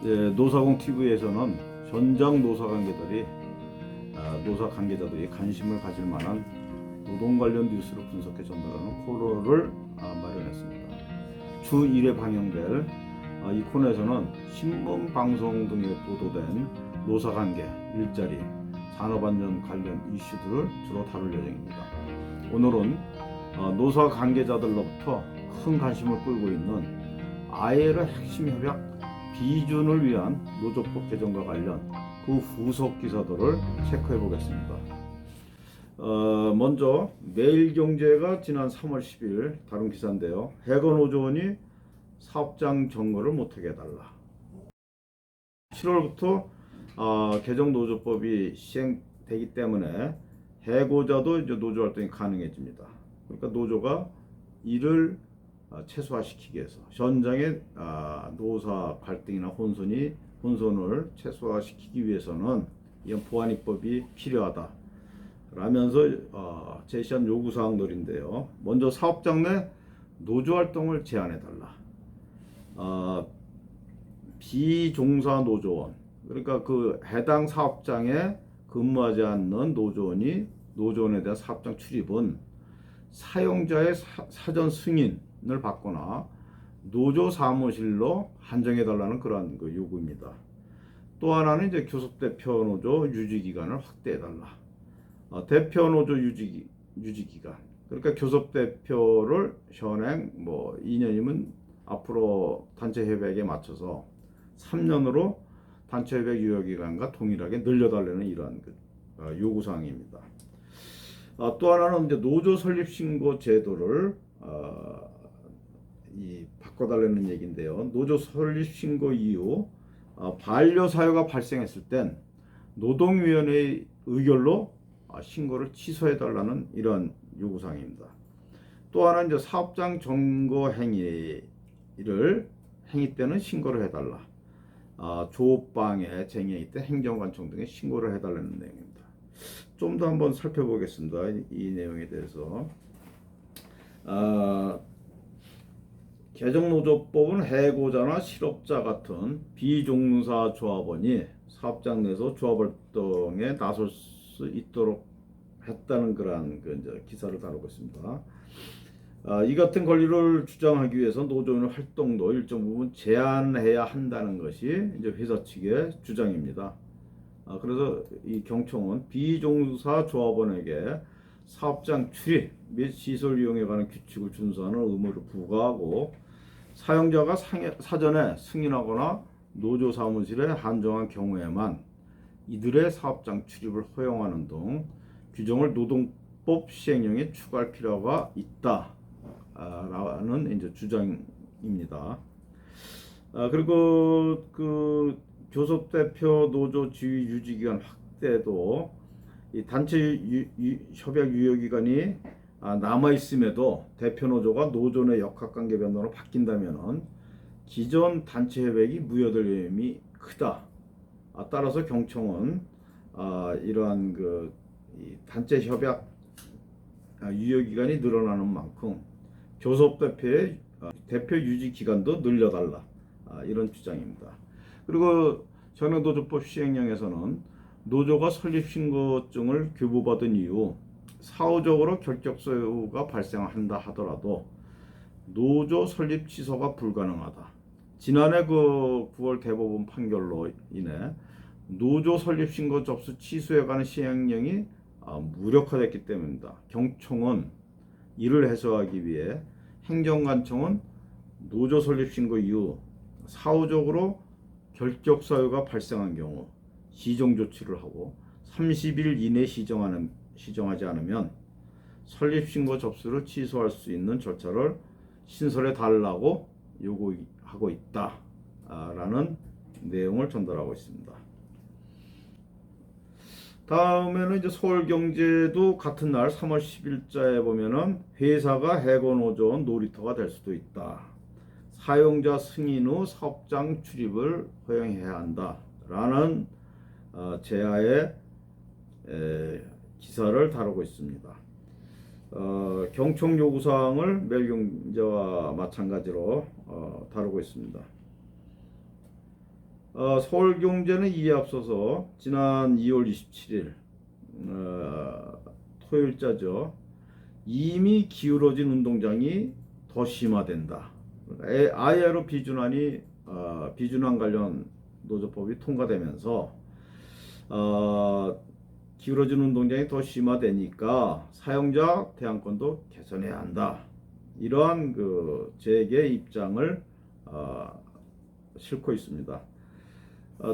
노사공 TV에서는 현장 노사 관계자들이 관심을 가질 만한 노동 관련 뉴스를 분석해 전달하는 코너를 마련했습니다. 주 1회 방영될 이 코너에서는 신문, 방송 등에 보도된 노사관계, 일자리, 산업안전 관련 이슈들을 주로 다룰 예정입니다. 오늘은 노사 관계자들로부터 큰 관심을 끌고 있는 ILO 핵심 협약 비준을 위한 노조법 개정과 관련 그 후속 기사들을 체크해 보겠습니다. 먼저 매일경제가 지난 3월 10일 다룬 기사인데요. 해건노조원이 사업장 점거를 못하게 해달라. 7월부터 개정 노조법이 시행되기 때문에 해고자도 이제 노조 활동이 가능해집니다. 그러니까 노조가 이를 최소화시키기 위해서 현장의 노사 갈등이나 혼선을 최소화시키기 위해서는 이런 보완 입법이 필요하다 라면서 제시한 요구사항들인데요. 먼저 사업장 내 노조 활동을 제한해달라. 비종사 노조원, 그러니까 그 해당 사업장에 근무하지 않는 노조원에 대한 사업장 출입은 사용자의 사전 승인을 받거나 노조 사무실로 한정해달라는 그러한 요구입니다. 또 하나는 이제 교섭대표 노조 유지 기간을 확대해달라. 대표 노조 유지 기간. 그러니까 교섭대표를 현행 2년이면 앞으로 단체 협약에 맞춰서 3년으로 단체 협약 유효 기간과 동일하게 늘려달라는 이러한 요구 사항입니다. 또 하나는 이제 노조 설립 신고 제도를 바꿔달라는 얘기인데요. 노조 설립 신고 이후 반려 사유가 발생했을 땐 노동위원회의 의결로 신고를 취소해달라는 이러한 요구사항입니다. 또 하나는 이제 사업장 점거 행위 때는 신고를 해달라. 조업방해, 쟁행위 때 행정관청 등에 신고를 해달라는 내용입니다. 좀 더 한번 살펴보겠습니다. 이 내용에 대해서. 개정노조법은 해고자나 실업자 같은 비종사 조합원이 사업장 내에서 조합활동에 나설 수 있도록 했다는 그러한 기사를 다루고 있습니다. 이 같은 권리를 주장하기 위해서 노조의 활동도 일정 부분 제한해야 한다는 것이 이제 회사 측의 주장입니다. 그래서 이 경총은 비종사 조합원에게 사업장 출입 및 시설 이용에 관한 규칙을 준수하는 의무를 부과하고 사용자가 사전에 승인하거나 노조 사무실에 한정한 경우에만 이들의 사업장 출입을 허용하는 등 규정을 노동법 시행령에 추가할 필요가 있다라는 이제 주장입니다. 그리고 그 교섭대표 노조 지위 유지 기간 확대도 이 단체 협약 유효 기간이 남아 있음에도 대표 노조가 노조 내 역학관계 변동으로 바뀐다면은 기존 단체 협약이 무효될 위험이 크다. 따라서 경총은 이러한 이 단체 협약 유효 기간이 늘어나는 만큼 교섭대표의 대표 유지 기간도 늘려달라. 이런 주장입니다. 그리고 전형노조법 시행령에서는 노조가 설립신고증을 교부받은 이후 사후적으로 결격사유가 발생한다 하더라도 노조 설립 취소가 불가능하다. 지난해 9월 대법원 판결로 인해 노조 설립 신고 접수 취소에 관한 시행령이 무력화됐기 때문입니다. 경총은 이를 해소하기 위해 행정관청은 노조 설립 신고 이후 사후적으로 결격 사유가 발생한 경우 시정 조치를 하고 30일 이내 시정하지 않으면 설립 신고 접수를 취소할 수 있는 절차를 신설해 달라고 요구하고 있다라는 내용을 전달하고 있습니다. 다음에는 이제 서울경제도 같은 날 3월 10일자에 보면은 회사가 해고노조원 놀이터가 될 수도 있다. 사용자 승인 후 사업장 출입을 허용해야 한다라는 제하의 기사를 다루고 있습니다. 경총 요구사항을 매일경제와 마찬가지로 다루고 있습니다. 서울경제는 이에 앞서서 지난 2월 27일 토요일자죠. 이미 기울어진 운동장이 더 심화된다. ILO 비준환 관련 노조법이 통과되면서 기울어진 운동장이 더 심화되니까 사용자 대항권도 개선해야 한다. 이러한 그 재계 입장을 싣고 있습니다.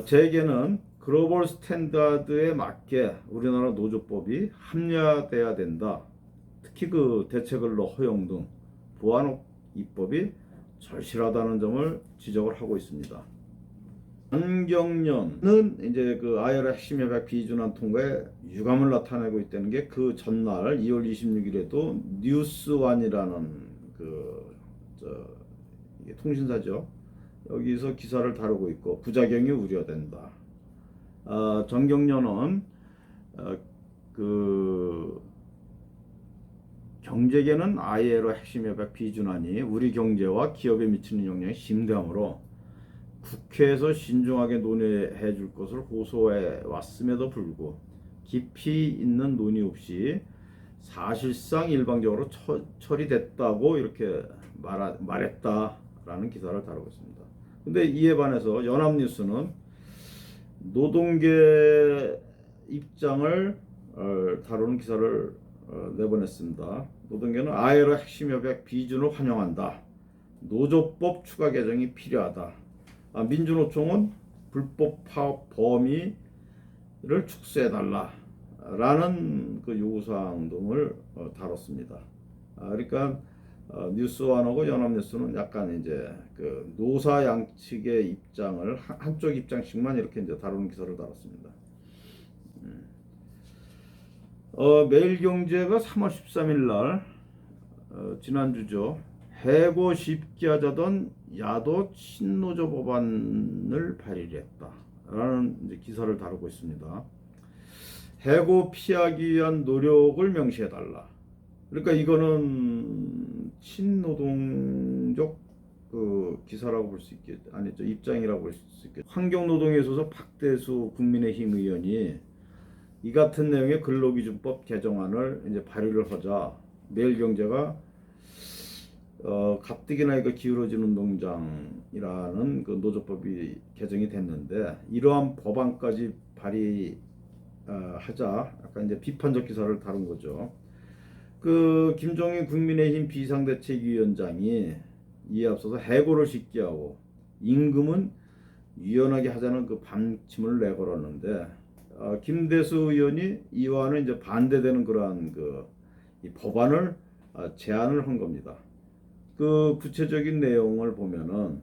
재계는 글로벌 스탠다드에 맞게 우리나라 노조법이 합리화돼야 된다. 특히 그 대체근로 허용 등 보완 입법이 절실하다는 점을 지적을 하고 있습니다. 안경련은 이제 그 ILO 핵심 협약 비준환 통과에 유감을 나타내고 있다는 게 그 전날 2월 26일에도 뉴스완이라는 이게 통신사죠. 여기서 기사를 다루고 있고 부작용이 우려된다. 정경련은 경제계는 ILO 핵심 협약 비준환이 우리 경제와 기업에 미치는 영향이 심대하므로 국회에서 신중하게 논의해 줄 것을 호소해 왔음에도 불구하고 깊이 있는 논의 없이 사실상 일방적으로 처리됐다고 이렇게 말했다라는 기사를 다루고 있습니다. 근데 이에 반해서 연합뉴스는 노동계 입장을 다루는 기사를 내보냈습니다. 노동계는 ILO 핵심 협약 비준을 환영한다. 노조법 추가 개정이 필요하다. 민주노총은 불법 파업 범위를 축소해달라라는 그 요구사항 등을 다뤘습니다. 그러니까 뉴스완하고 연합뉴스는 약간 이제 그 노사 양측의 입장을 한쪽 입장씩만 이렇게 이제 다루는 기사를 다뤘습니다. 매일경제가 3월 13일 날 지난주죠. 해고 쉽게 하자던 야도 친노조 법안을 발의했다라는 이제 기사를 다루고 있습니다. 해고 피하기 위한 노력을 명시해달라. 그러니까 이거는 친노동적 그 기사라고 볼 수 있겠, 아니죠, 입장이라고 볼 수 있겠. 환경노동에 있어서 박대수 국민의힘 의원이 이 같은 내용의 근로기준법 개정안을 이제 발의를 하자 매일경제가 가뜩이나 이거 기울어진 운동장이라는 그 노조법이 개정이 됐는데 이러한 법안까지 발의하자 약간 이제 비판적 기사를 다룬 거죠. 그 김종인 국민의힘 비상대책위원장이 이에 앞서서 해고를 쉽게 하고 임금은 유연하게 하자는 그 방침을 내걸었는데 김대수 의원이 이와는 이제 반대되는 그러한 이 법안을 제안을 한 겁니다. 그 구체적인 내용을 보면은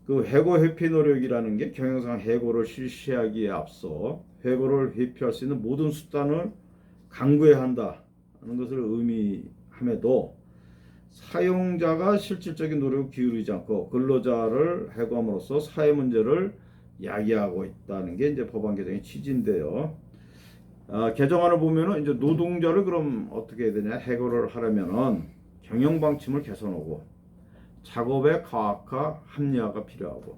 그 해고 회피 노력이라는 게 경영상 해고를 실시하기에 앞서 해고를 회피할 수 있는 모든 수단을 강구해야 한다는 것을 의미함에도 사용자가 실질적인 노력을 기울이지 않고 근로자를 해고함으로써 사회 문제를 야기하고 있다는 게 이제 법안 개정의 취지인데요. 개정안을 보면은 이제 노동자를 그럼 어떻게 해야 되냐? 해고를 하려면은 경영 방침을 개선하고 작업의 가학화, 합리화가 필요하고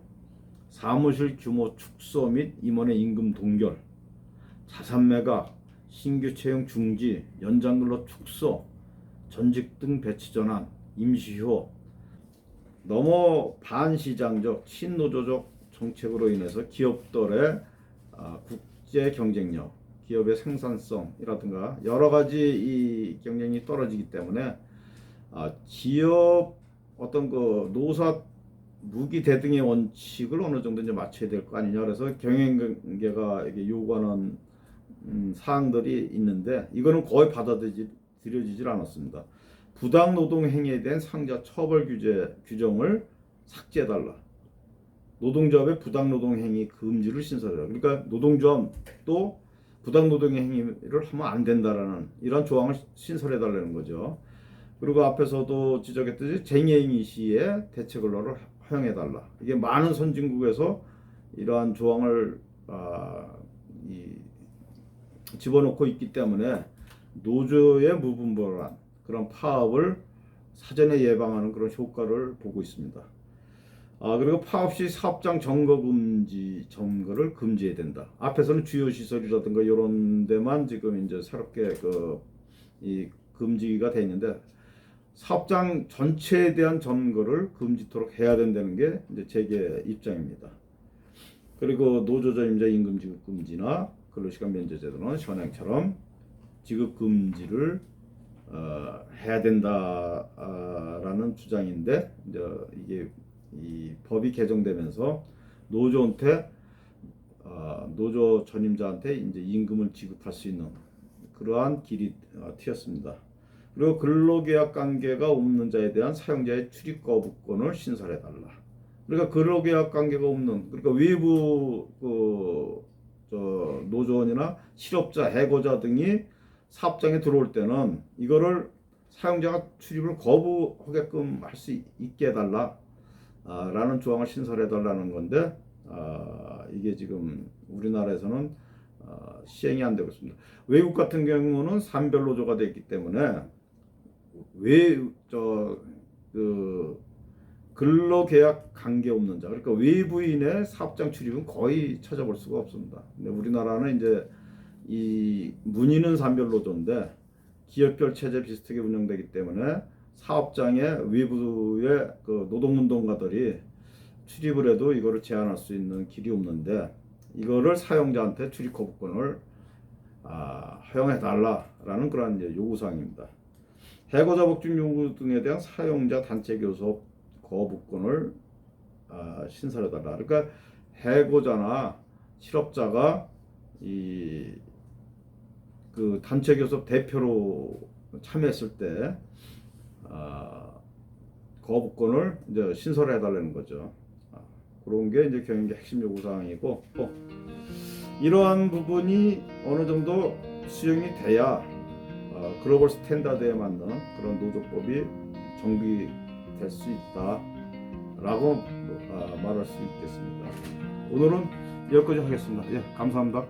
사무실 규모 축소 및 임원의 임금 동결, 자산 매각, 신규 채용 중지, 연장 근로 축소, 전직 등 배치 전환, 임시휴업, 너무 반시장적 친노조적 정책으로 인해서 기업들의 국제 경쟁력, 기업의 생산성이라든가 여러 가지 이 경쟁이 떨어지기 때문에 기업 어떤 그 노사 무기 대등의 원칙을 어느 정도 이제 맞춰야 될 거 아니냐. 그래서 경영계가 이게 요구하는 사항들이 있는데 이거는 거의 받아들여지질 않았습니다. 부당 노동 행위에 대한 상자 처벌 규정을 삭제해달라. 노동조합의 부당 노동 행위 금지를 신설해라. 그러니까 노동조합도 부당 노동 행위를 하면 안 된다라는 이런 조항을 신설해달라는 거죠. 그리고 앞에서도 지적했듯이 쟁의행위 시에 대체근로를 허용해달라. 이게 많은 선진국에서 이러한 조항을 집어넣고 있기 때문에 노조의 무분별한 그런 파업을 사전에 예방하는 그런 효과를 보고 있습니다. 그리고 파업 시 사업장 점거를 금지해야 된다. 앞에서는 주요 시설이라든가 이런 데만 지금 이제 새롭게 이 금지가 돼 있는데 사업장 전체에 대한 점거를 금지토록 해야 된다는 게 이제 제게 입장입니다. 그리고 노조전임자 임금 지급 금지나 근로시간 면제 제도는 현행처럼 지급 금지를 해야 된다라는 주장인데 이제 이게 이 법이 개정되면서 노조 전임자한테 이제 임금을 지급할 수 있는 그러한 길이 트였습니다. 그리고 근로계약 관계가 없는 자에 대한 사용자의 출입 거부권을 신설해달라. 그러니까 근로계약 관계가 없는 그러니까 외부 노조원이나 실업자, 해고자 등이 사업장에 들어올 때는 이거를 사용자가 출입을 거부하게끔 할 수 있게 해달라. 라는 조항을 신설해달라는 건데 이게 지금 우리나라에서는 시행이 안 되고 있습니다. 외국 같은 경우는 산별노조가 되어 있기 때문에 근로계약 관계 없는 자, 그러니까 외부인의 사업장 출입은 거의 찾아볼 수가 없습니다. 근데 우리나라는 이제 이 문의는 산별노조인데 기업별 체제 비슷하게 운영되기 때문에 사업장에 외부의 노동운동가들이 출입을 해도 이거를 제한할 수 있는 길이 없는데 이거를 사용자한테 출입 거부권을 허용해달라라는 그런 이제 요구사항입니다. 해고자 복직 요구 등에 대한 사용자 단체 교섭 거부권을 신설해달라. 그러니까 해고자나 실업자가 그 단체 교섭 대표로 참여했을 때 거부권을 이제 신설해달라는 거죠. 그런 게 이제 경영계 핵심 요구 사항이고 이러한 부분이 어느 정도 수용이 돼야 글로벌 스탠다드에 맞는 그런 노조법이 정비될 수 있다라고 말할 수 있겠습니다. 오늘은 여기까지 하겠습니다. 예, 감사합니다.